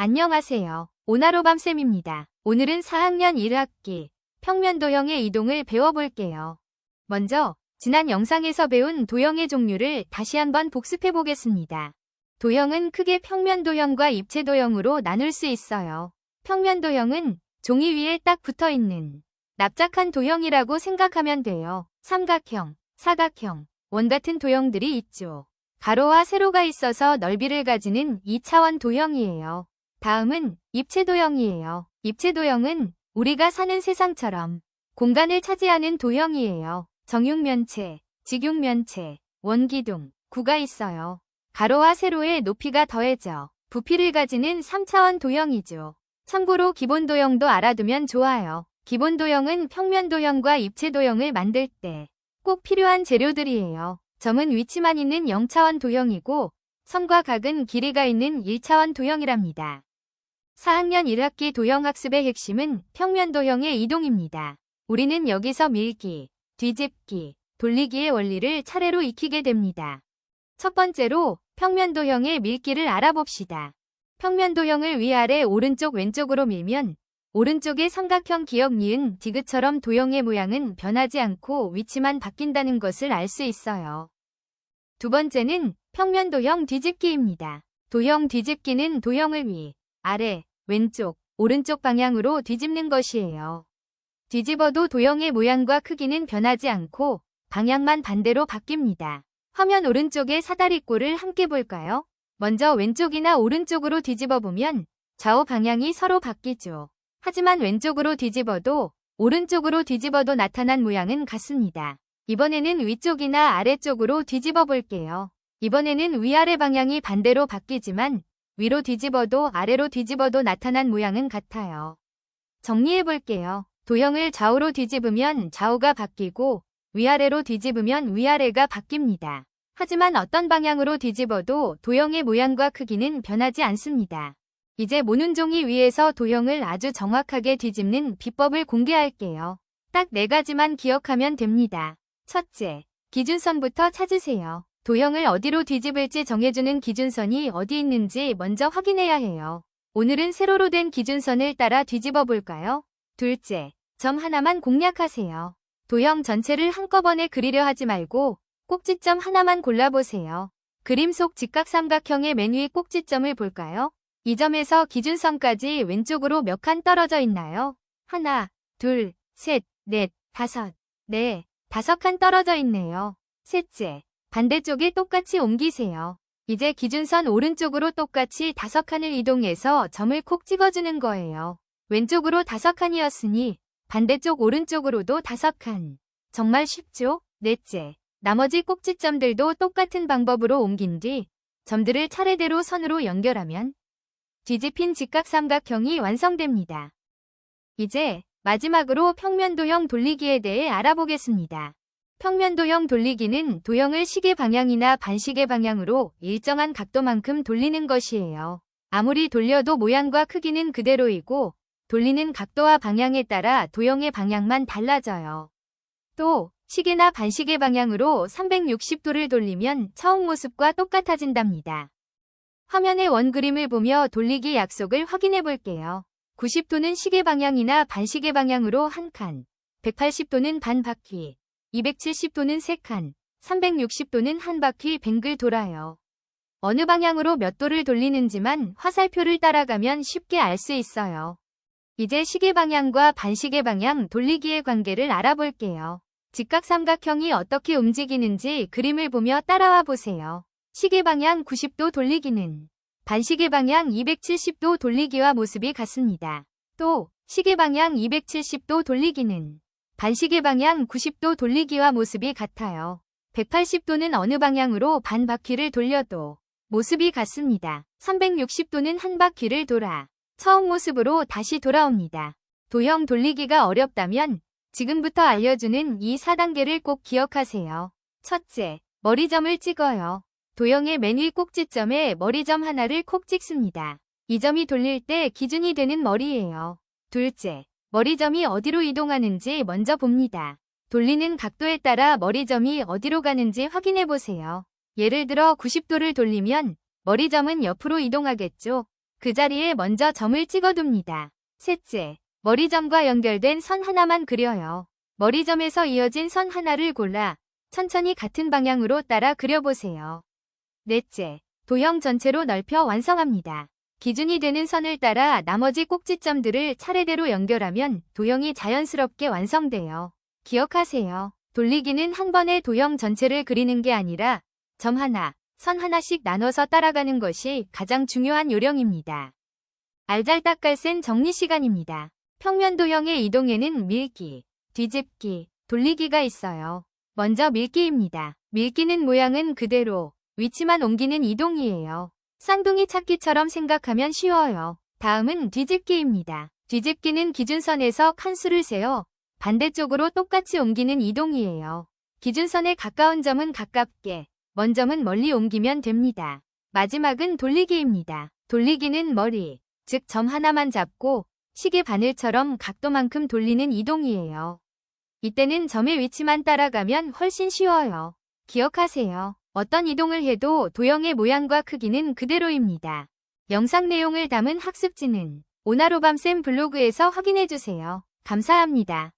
안녕하세요. 오나로밤쌤입니다. 오늘은 4학년 1학기 평면도형의 이동을 배워볼게요. 먼저 지난 영상에서 배운 도형의 종류를 다시 한번 복습해 보겠습니다. 도형은 크게 평면도형과 입체도형으로 나눌 수 있어요. 평면도형은 종이 위에 딱 붙어있는 납작한 도형이라고 생각하면 돼요. 삼각형, 사각형, 원 같은 도형들이 있죠. 가로와 세로가 있어서 넓이를 가지는 2차원 도형이에요. 다음은 입체도형이에요. 입체도형은 우리가 사는 세상처럼 공간을 차지하는 도형이에요. 정육면체, 직육면체, 원기둥, 구가 있어요. 가로와 세로의 높이가 더해져 부피를 가지는 3차원 도형이죠. 참고로 기본도형도 알아두면 좋아요. 기본도형은 평면도형과 입체도형을 만들 때 꼭 필요한 재료들이에요. 점은 위치만 있는 0차원 도형이고 선과 각은 길이가 있는 1차원 도형이랍니다. 4학년 1학기 도형학습의 핵심은 평면도형의 이동입니다. 우리는 여기서 밀기, 뒤집기, 돌리기의 원리를 차례로 익히게 됩니다. 첫 번째로 평면도형의 밀기를 알아봅시다. 평면도형을 위아래 오른쪽 왼쪽으로 밀면 오른쪽의 삼각형 기역 니은 디귿처럼 도형의 모양은 변하지 않고 위치만 바뀐다는 것을 알 수 있어요. 두 번째는 평면도형 뒤집기입니다. 도형 뒤집기는 도형을 위, 아래, 왼쪽, 오른쪽 방향으로 뒤집는 것이에요. 뒤집어도 도형의 모양과 크기는 변하지 않고 방향만 반대로 바뀝니다. 화면 오른쪽의 사다리꼴을 함께 볼까요? 먼저 왼쪽이나 오른쪽으로 뒤집어 보면 좌우 방향이 서로 바뀌죠. 하지만 왼쪽으로 뒤집어도 오른쪽으로 뒤집어도 나타난 모양은 같습니다. 이번에는 위쪽이나 아래쪽으로 뒤집어 볼게요. 이번에는 위아래 방향이 반대로 바뀌지만 위로 뒤집어도 아래로 뒤집어도 나타난 모양은 같아요. 정리해 볼게요. 도형을 좌우로 뒤집으면 좌우가 바뀌고 위아래로 뒤집으면 위아래가 바뀝니다. 하지만 어떤 방향으로 뒤집어도 도형의 모양과 크기는 변하지 않습니다. 이제 모눈 종이 위에서 도형을 아주 정확하게 뒤집는 비법을 공개할게요. 딱 4가지만 기억하면 됩니다. 첫째, 기준선부터 찾으세요. 도형을 어디로 뒤집을지 정해주는 기준선이 어디 있는지 먼저 확인해야 해요. 오늘은 세로로 된 기준선을 따라 뒤집어 볼까요? 둘째, 점 하나만 공략하세요. 도형 전체를 한꺼번에 그리려 하지 말고 꼭지점 하나만 골라보세요. 그림 속 직각삼각형의 맨 위 꼭지점을 볼까요? 이 점에서 기준선까지 왼쪽으로 몇 칸 떨어져 있나요? 하나, 둘, 셋, 넷, 다섯. 네, 5칸 떨어져 있네요. 셋째, 반대쪽에 똑같이 옮기세요. 이제 기준선 오른쪽으로 똑같이 5칸을 이동해서 점을 콕 찍어주는 거예요. 왼쪽으로 5칸이었으니 반대쪽 오른쪽으로도 5칸. 정말 쉽죠? 넷째, 나머지 꼭지점들도 똑같은 방법으로 옮긴 뒤 점들을 차례대로 선으로 연결하면 뒤집힌 직각삼각형이 완성됩니다. 이제 마지막으로 평면도형 돌리기에 대해 알아보겠습니다. 평면도형 돌리기는 도형을 시계 방향이나 반시계 방향으로 일정한 각도만큼 돌리는 것이에요. 아무리 돌려도 모양과 크기는 그대로이고 돌리는 각도와 방향에 따라 도형의 방향만 달라져요. 또 시계나 반시계 방향으로 360도를 돌리면 처음 모습과 똑같아진답니다. 화면의 원그림을 보며 돌리기 약속을 확인해 볼게요. 90도는 시계 방향이나 반시계 방향으로 1칸, 180도는 반 바퀴, 270도는 3칸, 360도는 한 바퀴 뱅글 돌아요. 어느 방향으로 몇 도를 돌리는지만 화살표를 따라가면 쉽게 알 수 있어요. 이제 시계 방향과 반시계 방향 돌리기의 관계를 알아볼게요. 직각삼각형이 어떻게 움직이는지 그림을 보며 따라와 보세요. 시계 방향 90도 돌리기는 반시계 방향 270도 돌리기와 모습이 같습니다. 또 시계 방향 270도 돌리기는 반시계 방향 90도 돌리기와 모습이 같아요. 180도는 어느 방향으로 반 바퀴를 돌려도 모습이 같습니다. 360도는 한 바퀴를 돌아 처음 모습으로 다시 돌아옵니다. 도형 돌리기가 어렵다면 지금부터 알려주는 이 4단계를 꼭 기억하세요. 첫째, 머리점을 찍어요. 도형의 맨 위 꼭지점에 머리점 하나를 콕 찍습니다. 이 점이 돌릴 때 기준이 되는 머리예요. 둘째, 머리점이 어디로 이동하는지 먼저 봅니다. 돌리는 각도에 따라 머리점이 어디로 가는지 확인해 보세요. 예를 들어 90도를 돌리면 머리점은 옆으로 이동하겠죠. 그 자리에 먼저 점을 찍어둡니다. 셋째, 머리점과 연결된 선 하나만 그려요. 머리점에서 이어진 선 하나를 골라 천천히 같은 방향으로 따라 그려보세요. 넷째, 도형 전체로 넓혀 완성합니다. 기준이 되는 선을 따라 나머지 꼭지점들을 차례대로 연결하면 도형이 자연스럽게 완성돼요. 기억하세요. 돌리기는 한 번에 도형 전체를 그리는 게 아니라 점 하나, 선 하나씩 나눠서 따라가는 것이 가장 중요한 요령입니다. 알잘딱깔센 정리 시간입니다. 평면 도형의 이동에는 밀기, 뒤집기, 돌리기가 있어요. 먼저 밀기입니다. 밀기는 모양은 그대로, 위치만 옮기는 이동이에요. 쌍둥이 찾기처럼 생각하면 쉬워요. 다음은 뒤집기입니다. 뒤집기는 기준선에서 칸수를 세어 반대쪽으로 똑같이 옮기는 이동이에요. 기준선에 가까운 점은 가깝게, 먼 점은 멀리 옮기면 됩니다. 마지막은 돌리기입니다. 돌리기는 머리, 즉 점 하나만 잡고 시계 바늘처럼 각도만큼 돌리는 이동이에요. 이때는 점의 위치만 따라가면 훨씬 쉬워요. 기억하세요. 어떤 이동을 해도 도형의 모양과 크기는 그대로입니다. 영상 내용을 담은 학습지는 오나로밤쌤 블로그에서 확인해주세요. 감사합니다.